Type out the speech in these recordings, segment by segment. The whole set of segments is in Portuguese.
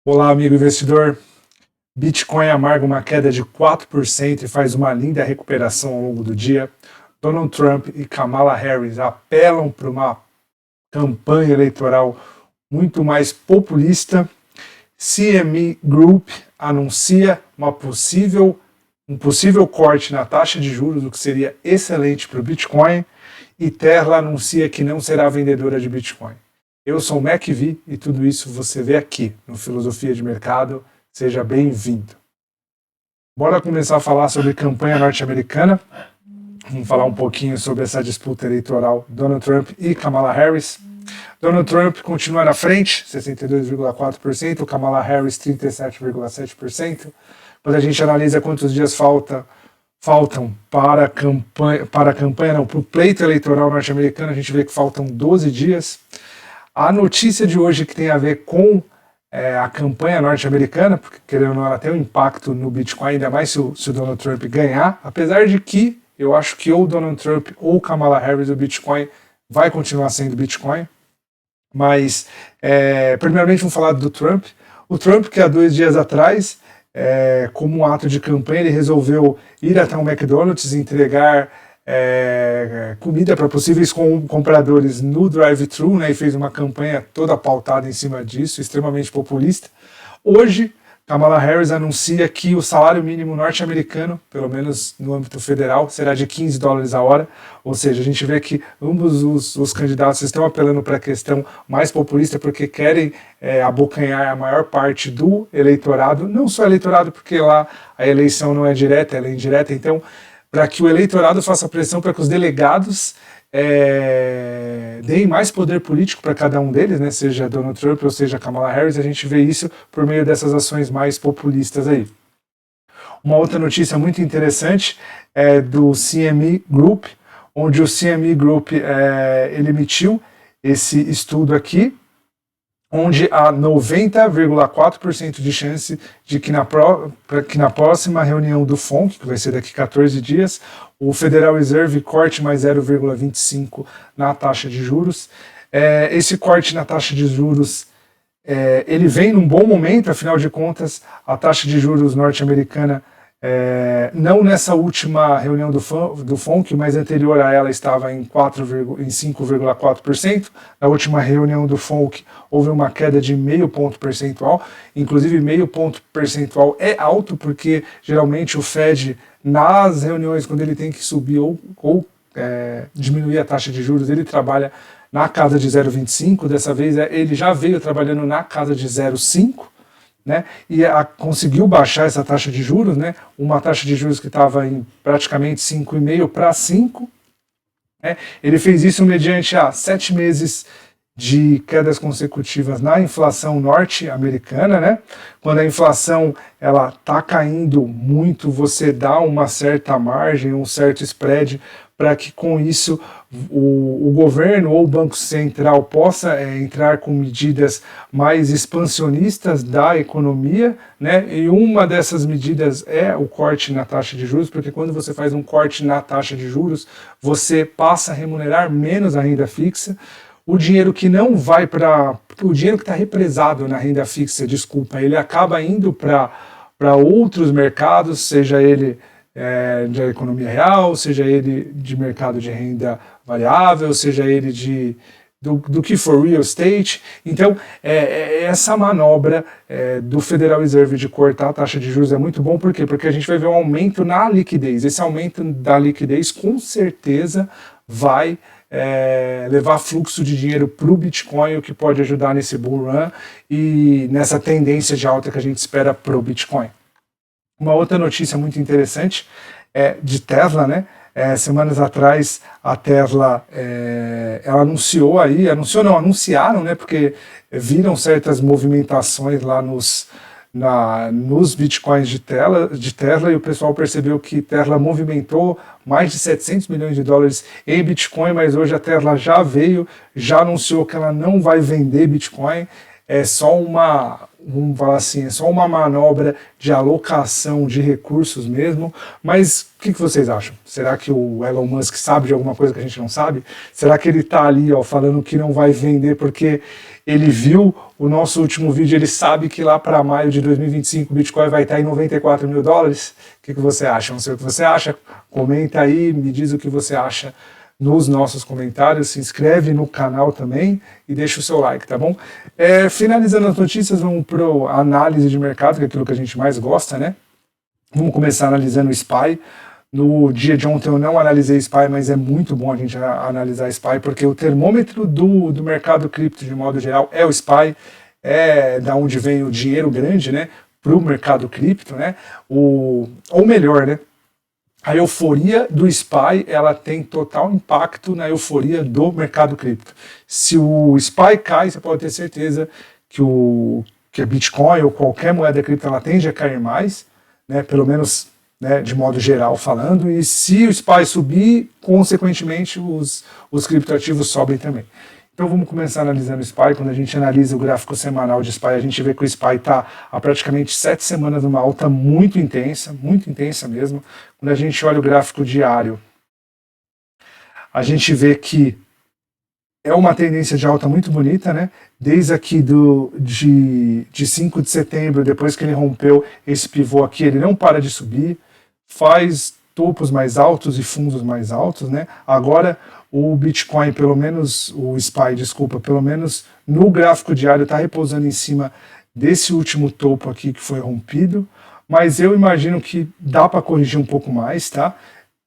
Olá, amigo investidor. Bitcoin amarga uma queda de 4% e faz uma linda recuperação ao longo do dia. Donald Trump e Kamala Harris apelam para uma campanha eleitoral muito mais populista. CME Group anuncia um possível corte na taxa de juros, o que seria excelente para o Bitcoin. E Tesla anuncia que não será vendedora de Bitcoin. Eu sou o MacV e tudo isso você vê aqui no Filosofia de Mercado. Seja bem-vindo. Bora começar a falar sobre campanha norte-americana. Vamos falar um pouquinho sobre essa disputa eleitoral Donald Trump e Kamala Harris. Donald Trump continua na frente, 62,4%, Kamala Harris 37,7%. Quando a gente analisa quantos dias faltam para o pleito eleitoral norte-americano, a gente vê que faltam 12 dias. A notícia de hoje que tem a ver com a campanha norte-americana, porque querendo ou não, ela tem um impacto no Bitcoin, ainda mais se o Donald Trump ganhar, apesar de que eu acho que ou Donald Trump ou Kamala Harris, o Bitcoin vai continuar sendo Bitcoin. Mas, primeiramente, vamos falar do Trump. O Trump, que há 2 dias atrás, como um ato de campanha, ele resolveu ir até um McDonald's e entregar comida para possíveis compradores no drive-thru, né, e fez uma campanha toda pautada em cima disso, extremamente populista. Hoje, Kamala Harris anuncia que o salário mínimo norte-americano, pelo menos no âmbito federal, será de $15 a hora, ou seja, a gente vê que ambos os candidatos estão apelando para a questão mais populista porque querem abocanhar a maior parte do eleitorado, não só eleitorado porque lá a eleição não é direta, ela é indireta, então para que o eleitorado faça pressão para que os delegados deem mais poder político para cada um deles, né, seja Donald Trump ou seja Kamala Harris. A gente vê isso por meio dessas ações mais populistas aí. Uma outra notícia muito interessante é do CME Group, onde o CME Group ele emitiu esse estudo aqui, onde há 90,4% de chance de que na próxima reunião do FONC, que vai ser daqui 14 dias, o Federal Reserve corte mais 0,25 na taxa de juros. Esse corte na taxa de juros ele vem num bom momento, afinal de contas, a taxa de juros norte-americana, não nessa última reunião do FONC, mas anterior a ela estava em 5,4%. Na última reunião do FONC houve uma queda de meio ponto percentual, inclusive meio ponto percentual é alto, porque geralmente o Fed, nas reuniões, quando ele tem que subir ou diminuir a taxa de juros, ele trabalha na casa de 0,25, dessa vez ele já veio trabalhando na casa de 0,5, né, e conseguiu baixar essa taxa de juros, né, uma taxa de juros que estava em praticamente 5,5 para 5. Né, ele fez isso mediante 7 meses de quedas consecutivas na inflação norte-americana, né? Quando a inflação ela está caindo muito, você dá uma certa margem, um certo spread para que com isso o governo ou o Banco Central possa entrar com medidas mais expansionistas da economia, né? E uma dessas medidas é o corte na taxa de juros, porque quando você faz um corte na taxa de juros, você passa a remunerar menos a renda fixa. O dinheiro que não vai para... O dinheiro que está represado na renda fixa, ele acaba indo para outros mercados, seja ele de economia real, seja ele de mercado de renda variável, seja ele do que for real estate. Então, essa manobra do Federal Reserve de cortar a taxa de juros é muito bom. Por quê? Porque a gente vai ver um aumento na liquidez. Esse aumento da liquidez, com certeza, vai levar fluxo de dinheiro para o Bitcoin, o que pode ajudar nesse bull run e nessa tendência de alta que a gente espera para o Bitcoin. Uma outra notícia muito interessante é de Tesla, né? Semanas atrás a Tesla ela anunciaram, né? Porque viram certas movimentações lá nos bitcoins de Tesla, e o pessoal percebeu que Tesla movimentou mais de $700 milhões em Bitcoin, mas hoje a Tesla já anunciou que ela não vai vender Bitcoin. é só uma, vamos falar assim, é só uma manobra de alocação de recursos mesmo, mas o que vocês acham? Será que o Elon Musk sabe de alguma coisa que a gente não sabe? Será que ele está ali, ó, falando que não vai vender porque ele viu o nosso último vídeo, ele sabe que lá para maio de 2025 o Bitcoin vai estar em 94 mil dólares? O que você acha? Não sei o que você acha, comenta aí, me diz o que você acha nos nossos comentários, se inscreve no canal também e deixa o seu like, tá bom? Finalizando as notícias, vamos para a análise de mercado, que é aquilo que a gente mais gosta, né? Vamos começar analisando o SPY. No dia de ontem eu não analisei SPY, mas é muito bom a gente analisar SPY, porque o termômetro do mercado cripto, de modo geral, é o SPY, é da onde vem o dinheiro grande, né, para o mercado cripto, né, ou melhor, né, a euforia do SPY, ela tem total impacto na euforia do mercado cripto. Se o SPY cai, você pode ter certeza que a Bitcoin ou qualquer moeda cripto, ela tende a cair mais, né, pelo menos, né, de modo geral falando, e se o SPY subir, consequentemente os criptoativos sobem também. Então vamos começar analisando o SPY. Quando a gente analisa o gráfico semanal de SPY, a gente vê que o SPY está há praticamente 7 semanas numa alta muito intensa mesmo. Quando a gente olha o gráfico diário, a gente vê que é uma tendência de alta muito bonita, né? Desde aqui de 5 de setembro, depois que ele rompeu esse pivô aqui, ele não para de subir, faz topos mais altos e fundos mais altos, né? Agora o Bitcoin, pelo menos o SPY, desculpa, pelo menos no gráfico diário está repousando em cima desse último topo aqui que foi rompido, mas eu imagino que dá para corrigir um pouco mais, tá?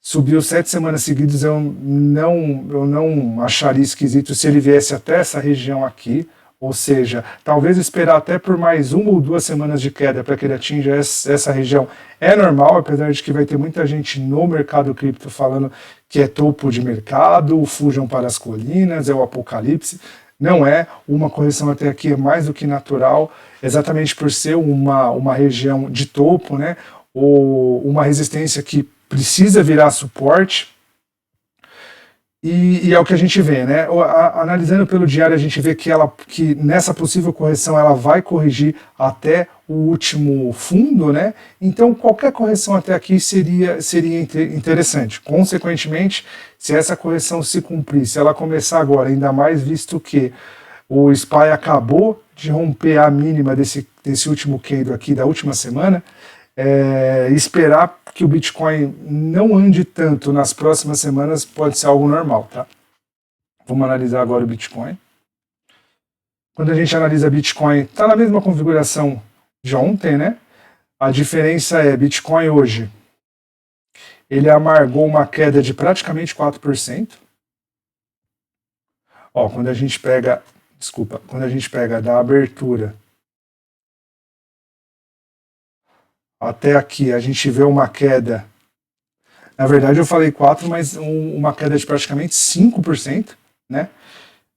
Subiu 7 semanas seguidas, eu não acharia esquisito se ele viesse até essa região aqui, ou seja, talvez esperar até por mais 1 ou 2 semanas de queda para que ele atinja essa região é normal, apesar de que vai ter muita gente no mercado cripto falando que é topo de mercado, fujam para as colinas, é o apocalipse. Não é, uma correção até aqui é mais do que natural, exatamente por ser uma região de topo, né, ou uma resistência que precisa virar suporte. E é o que a gente vê, né? Analisando pelo diário, a gente vê que nessa possível correção ela vai corrigir até o último fundo, né? Então qualquer correção até aqui seria interessante. Consequentemente, se essa correção se cumprir, se ela começar agora, ainda mais visto que o SPY acabou de romper a mínima desse último candle aqui da última semana, esperar que o Bitcoin não ande tanto nas próximas semanas pode ser algo normal, tá? Vamos analisar agora o Bitcoin. Quando a gente analisa Bitcoin, está na mesma configuração de ontem, né? A diferença é Bitcoin hoje, ele amargou uma queda de praticamente 4%. Ó, quando a gente pega da abertura até aqui, a gente vê uma queda, na verdade eu falei 4%, mas uma queda de praticamente 5%, né?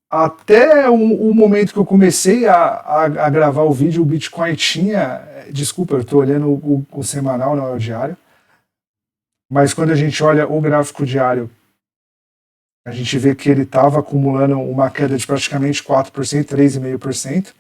Até o momento que eu comecei a gravar o vídeo, o Bitcoin tinha, desculpa, eu estou olhando o semanal, não é o diário, mas quando a gente olha o gráfico diário, a gente vê que ele estava acumulando uma queda de praticamente 4%, 3,5%,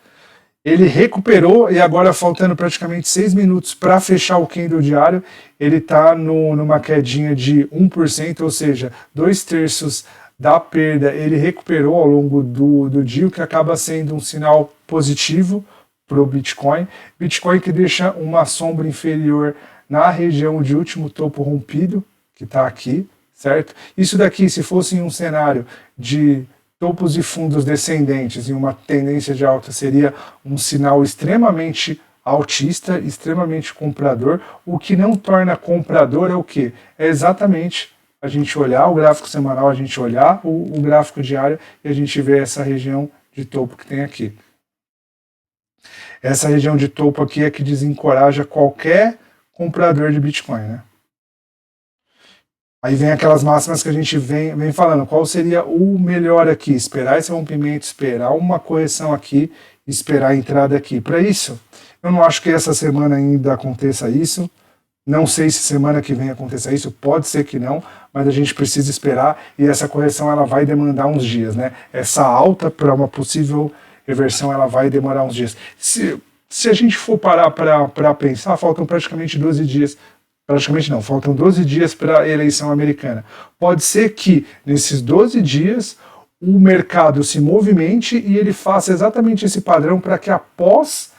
ele recuperou e agora faltando praticamente 6 minutos para fechar o candle diário, ele está numa quedinha de 1%, ou seja, 2/3 da perda ele recuperou ao longo do dia, o que acaba sendo um sinal positivo para o Bitcoin. Bitcoin que deixa uma sombra inferior na região de último topo rompido, que está aqui, certo? Isso daqui, se fosse em um cenário de topos e fundos descendentes em uma tendência de alta, seria um sinal extremamente altista, extremamente comprador. O que não torna comprador é o quê? É exatamente a gente olhar o gráfico semanal, a gente olhar o gráfico diário e a gente vê essa região de topo que tem aqui. Essa região de topo aqui é que desencoraja qualquer comprador de Bitcoin, né? Aí vem aquelas máximas que a gente vem falando. Qual seria o melhor aqui? Esperar esse rompimento, esperar uma correção aqui, esperar a entrada aqui. Para isso, eu não acho que essa semana ainda aconteça isso. Não sei se semana que vem aconteça isso, pode ser que não, mas a gente precisa esperar e essa correção ela vai demandar uns dias, né? Essa alta para uma possível reversão ela vai demorar uns dias. Se a gente for parar para pensar, faltam praticamente 12 dias. Praticamente não, faltam 12 dias para a eleição americana. Pode ser que nesses 12 dias o mercado se movimente e ele faça exatamente esse padrão para que após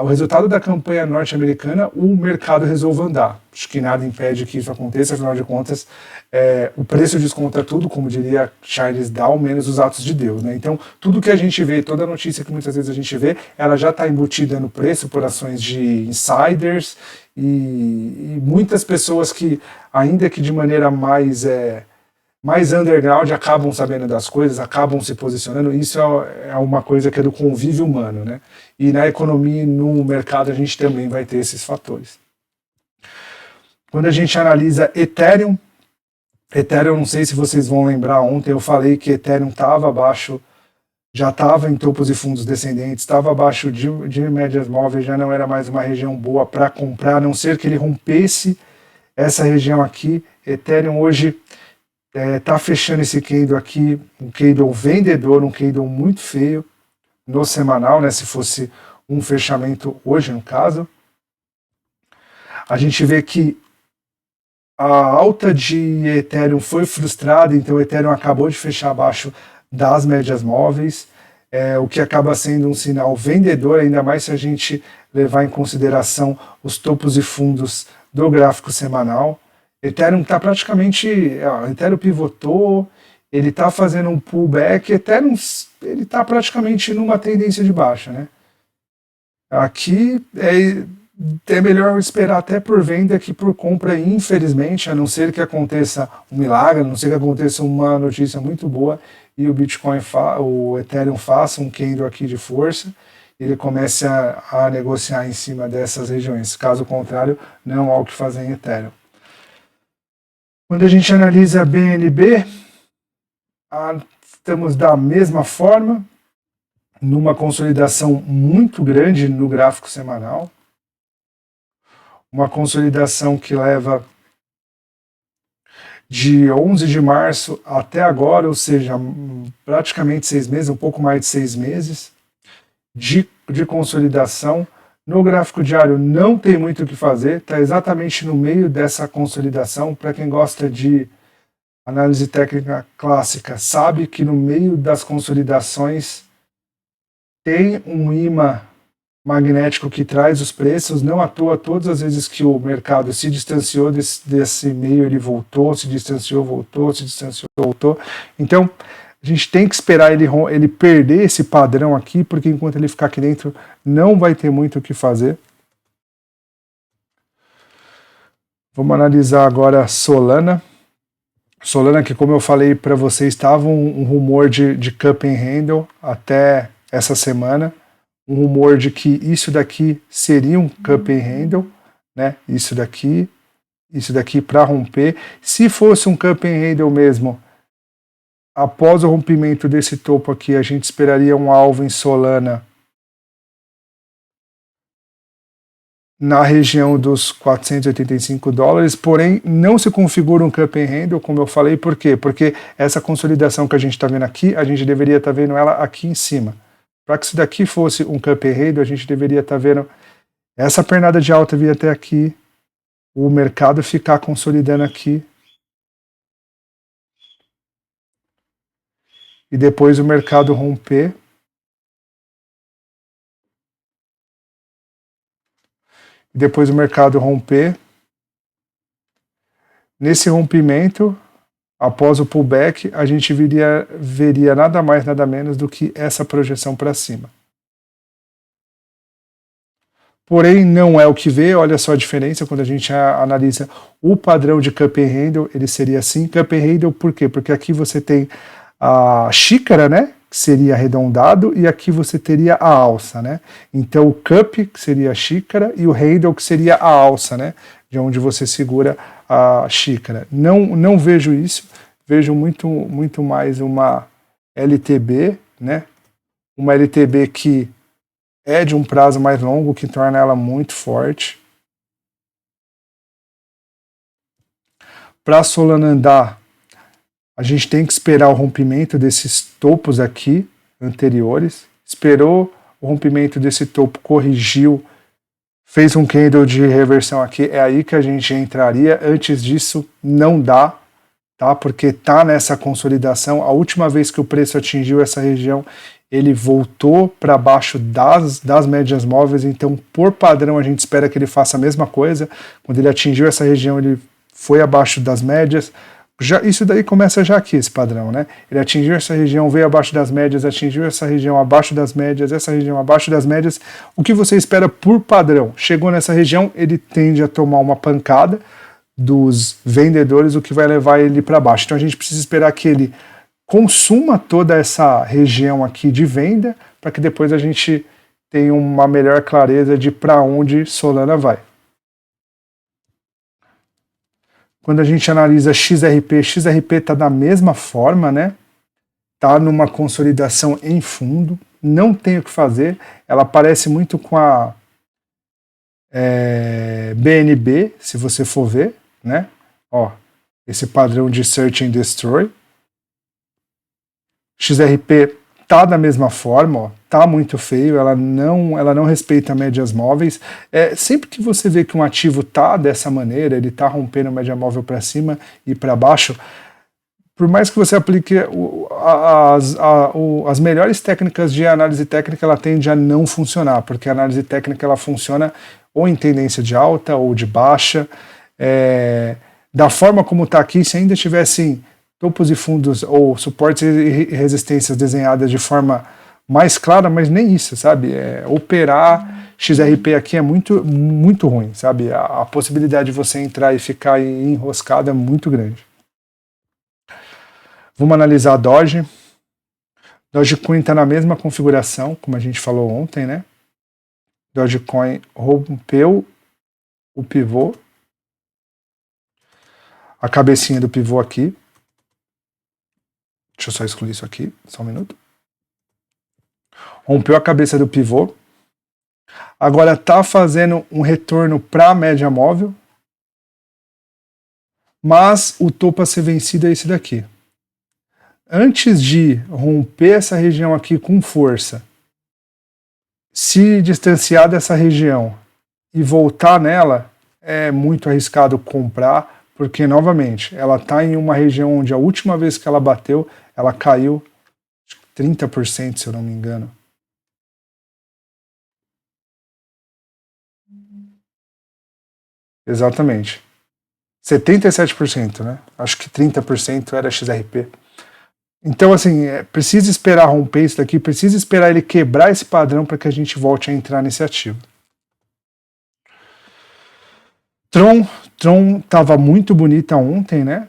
o resultado da campanha norte-americana o mercado resolva andar. Acho que nada impede que isso aconteça, afinal de contas, o preço desconta tudo, como diria Charles Dow, menos os atos de Deus. Né? Então, tudo que a gente vê, toda notícia que muitas vezes a gente vê, ela já está embutida no preço por ações de insiders e muitas pessoas que, ainda que de maneira mais underground, acabam sabendo das coisas, acabam se posicionando. Isso é uma coisa que é do convívio humano, né? E na economia e no mercado a gente também vai ter esses fatores. Quando a gente analisa Ethereum, não sei se vocês vão lembrar, ontem eu falei que Ethereum estava abaixo, já estava em topos e fundos descendentes, estava abaixo de médias móveis, já não era mais uma região boa para comprar, a não ser que ele rompesse essa região aqui. Ethereum hoje está fechando esse candle aqui, um candle vendedor, um candle muito feio no semanal, né? Se fosse um fechamento hoje, no caso. A gente vê que a alta de Ethereum foi frustrada, então o Ethereum acabou de fechar abaixo das médias móveis, o que acaba sendo um sinal vendedor, ainda mais se a gente levar em consideração os topos e fundos do gráfico semanal. Ethereum está praticamente, Ethereum pivotou, ele está fazendo um pullback, Ethereum ele está praticamente numa tendência de baixa, né? Aqui é melhor esperar até por venda que por compra, infelizmente, a não ser que aconteça um milagre, a não ser que aconteça uma notícia muito boa e o Bitcoin, o Ethereum faça um candle aqui de força, ele comece a negociar em cima dessas regiões. Caso contrário, não há o que fazer em Ethereum. Quando a gente analisa BNB, estamos da mesma forma, numa consolidação muito grande no gráfico semanal, uma consolidação que leva de 11 de março até agora, ou seja, praticamente 6 meses, um pouco mais de 6 meses de consolidação. No gráfico diário não tem muito o que fazer, está exatamente no meio dessa consolidação. Para quem gosta de análise técnica clássica, sabe que no meio das consolidações tem um imã magnético que traz os preços. Não à toa, todas as vezes que o mercado se distanciou desse meio, ele voltou, se distanciou, voltou, se distanciou, voltou. Então, a gente tem que esperar ele perder esse padrão aqui, porque enquanto ele ficar aqui dentro, não vai ter muito o que fazer. Vamos analisar agora Solana. Solana, que como eu falei para vocês, estava um rumor de cup and handle até essa semana. Um rumor de que isso daqui seria um cup and handle, né? Isso daqui para romper. Se fosse um cup and handle mesmo, após o rompimento desse topo aqui, a gente esperaria um alvo em Solana na região dos $485, porém não se configura um cup and handle, como eu falei. Por quê? Porque essa consolidação que a gente está vendo aqui, a gente deveria estar vendo ela aqui em cima. Para que isso daqui fosse um cup and handle, a gente deveria estar vendo essa pernada de alta vir até aqui, o mercado ficar consolidando aqui, e depois o mercado romper. Depois o mercado romper. Nesse rompimento, após o pullback, a gente veria nada mais, nada menos do que essa projeção para cima. Porém, não é o que vê. Olha só a diferença quando a gente analisa o padrão de cup and handle, ele seria assim. Cup and handle por quê? Porque aqui você tem a xícara, né, que seria arredondado, e aqui você teria a alça, né? Então o cup, que seria a xícara, e o handle, que seria a alça, né, de onde você segura a xícara. Não vejo isso, vejo muito mais uma LTB, né? Uma LTB que é de um prazo mais longo, que torna ela muito forte. Para a Solana andar, a gente tem que esperar o rompimento desses topos aqui, anteriores, esperou o rompimento desse topo, corrigiu, fez um candle de reversão aqui, é aí que a gente entraria. Antes disso, não dá, tá? Porque tá nessa consolidação. A última vez que o preço atingiu essa região, ele voltou para baixo das médias móveis, então por padrão a gente espera que ele faça a mesma coisa. Quando ele atingiu essa região, ele foi abaixo das médias. Isso daí começa já aqui, esse padrão, né? Ele atingiu essa região, veio abaixo das médias, atingiu essa região abaixo das médias, essa região abaixo das médias. O que você espera por padrão? Chegou nessa região, ele tende a tomar uma pancada dos vendedores, o que vai levar ele para baixo. Então a gente precisa esperar que ele consuma toda essa região aqui de venda, para que depois a gente tenha uma melhor clareza de para onde Solana vai. Quando a gente analisa XRP está da mesma forma, né? Está numa consolidação em fundo, não tem o que fazer. Ela parece muito com a BNB, se você for ver, né? Ó, esse padrão de Search and Destroy. XRP tá da mesma forma, ó, tá muito feio, ela não respeita médias móveis. Sempre que você vê que um ativo tá dessa maneira, ele tá rompendo a média móvel para cima e para baixo, por mais que você aplique as melhores técnicas de análise técnica, ela tende a não funcionar, porque a análise técnica ela funciona ou em tendência de alta ou de baixa. Da forma como está aqui, se ainda tivessem topos e fundos ou suportes e resistências desenhadas de forma mais clara, mas nem isso, sabe? Operar XRP aqui é muito, muito ruim, sabe? A possibilidade de você entrar e ficar enroscado é muito grande. Vamos analisar a Doge. Dogecoin está na mesma configuração, como a gente falou ontem, né? Dogecoin rompeu o pivô, a cabecinha do pivô aqui. Deixa eu só excluir isso aqui, só um minuto. Rompeu a cabeça do pivô. Agora está fazendo um retorno para a média móvel. Mas o topo a ser vencido é esse daqui. Antes de romper essa região aqui com força, se distanciar dessa região e voltar nela, é muito arriscado comprar, porque, novamente, ela está em uma região onde a última vez que ela bateu, ela caiu 30%, se eu não me engano. Exatamente. 77%, né? Acho que 30% era XRP. Então, assim, precisa esperar romper isso daqui, precisa esperar ele quebrar esse padrão para que a gente volte a entrar nesse ativo. Tron estava muito bonita ontem, né?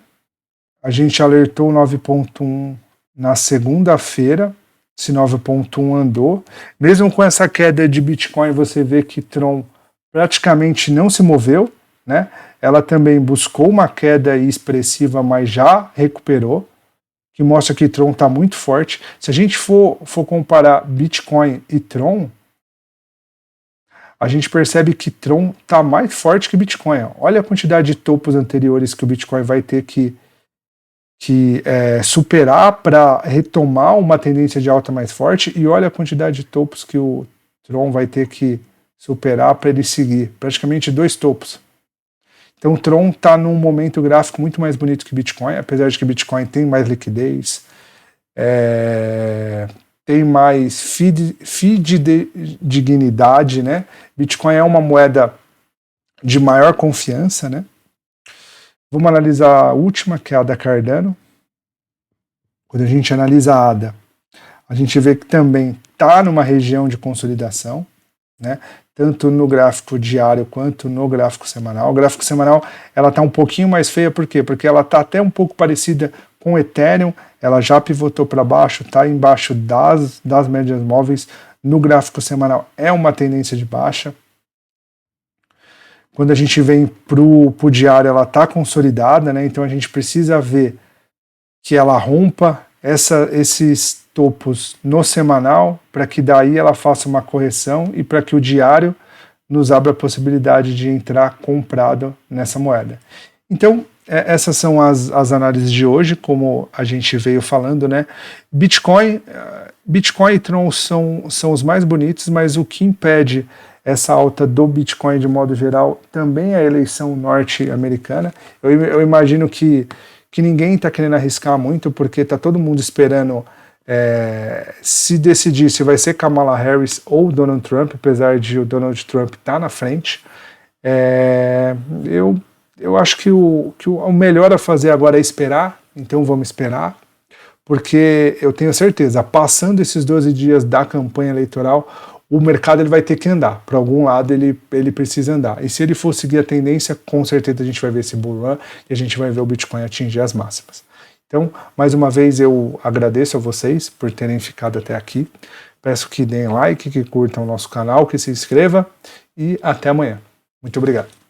A gente alertou 9.1 na segunda-feira, esse 9.1 andou. Mesmo com essa queda de Bitcoin, você vê que Tron praticamente não se moveu, né? Ela também buscou uma queda expressiva, mas já recuperou, que mostra que Tron está muito forte. Se a gente for comparar Bitcoin e Tron, a gente percebe que Tron está mais forte que Bitcoin. Olha a quantidade de topos anteriores que o Bitcoin vai ter que superar para retomar uma tendência de alta mais forte, e olha a quantidade de topos que o Tron vai ter que superar para ele seguir. Praticamente 2 topos. Então o Tron está num momento gráfico muito mais bonito que Bitcoin, apesar de que Bitcoin tem mais liquidez, tem mais fidedignidade, né? Bitcoin é uma moeda de maior confiança, né? Vamos analisar a última, que é a da Cardano. Quando a gente analisa a ADA, a gente vê que também está numa região de consolidação, né? Tanto no gráfico diário quanto no gráfico semanal. O gráfico semanal ela está um pouquinho mais feia, por quê? Porque ela está até um pouco parecida com o Ethereum, ela já pivotou para baixo, está embaixo das médias móveis. No gráfico semanal é uma tendência de baixa. Quando a gente vem para o diário, ela está consolidada, né? Então a gente precisa ver que ela rompa esses topos no semanal, para que daí ela faça uma correção e para que o diário nos abra a possibilidade de entrar comprado nessa moeda. Então, essas são as análises de hoje, como a gente veio falando, né? Bitcoin, Bitcoin e Tron são os mais bonitos, mas o que impede essa alta do Bitcoin de modo geral também é a eleição norte-americana. Eu imagino que ninguém está querendo arriscar muito, porque está todo mundo esperando se decidir se vai ser Kamala Harris ou Donald Trump, apesar de o Donald Trump estar na frente. Eu acho que o melhor a fazer agora é esperar, então vamos esperar, porque eu tenho certeza, passando esses 12 dias da campanha eleitoral, o mercado ele vai ter que andar, para algum lado ele precisa andar. E se ele for seguir a tendência, com certeza a gente vai ver esse bull run e a gente vai ver o Bitcoin atingir as máximas. Então, mais uma vez eu agradeço a vocês por terem ficado até aqui. Peço que deem like, que curtam o nosso canal, que se inscreva e até amanhã. Muito obrigado.